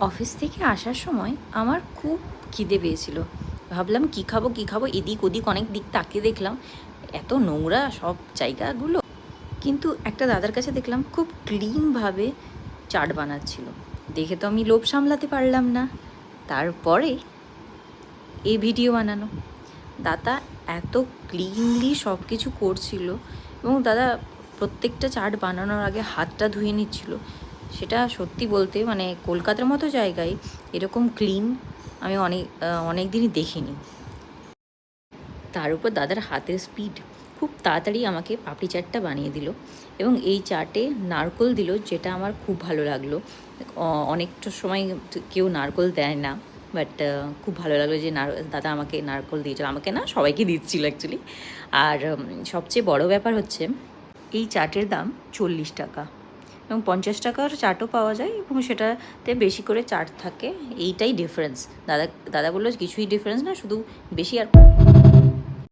Office থেকে আসার সময় আমার খুব খিদে পেয়েছিল। ভাবলাম কী খাবো কী খাবো, এদিক ওদিক অনেক দিক তাকিয়ে দেখলাম এত নোংরা সব জায়গাগুলো, কিন্তু একটা দাদার কাছে দেখলাম খুব ক্লিনভাবে চাট বানাচ্ছিল। দেখে তো আমি লোভ সামলাতে পারলাম না, তারপরে এই ভিডিও বানানো। দাদা এত ক্লিনলি সব কিছু করছিল এবং দাদা প্রত্যেকটা চাট বানানোর আগে হাতটা ধুয়ে নিচ্ছিল। সেটা সত্যি বলতে মানে কলকাতার মতো জায়গায় এরকম ক্লিন আমি অনেক দিনই দেখিনি। তার উপর দাদার হাতের স্পিড, খুব তাড়াতাড়ি আমাকে পাপড়ি চাটটা বানিয়ে দিল এবং এই চাটে নারকোল দিল, যেটা আমার খুব ভালো লাগলো। অনেকটা সময় কেউ নারকোল দেয় না, বাট খুব ভালো লাগলো যে দাদা আমাকে নারকোল দিয়েছিল, আমাকে না সবাইকে দিচ্ছিল অ্যাকচুয়ালি। আর সবচেয়ে বড় ব্যাপার হচ্ছে এই চাটের দাম 40 টাকা এবং 50 টাকার চাটও পাওয়া যায় এবং সেটাতে বেশি করে চাট থাকে। এইটাই ডিফারেন্স। দাদা বললো কিছুই ডিফারেন্স না, শুধু বেশি আর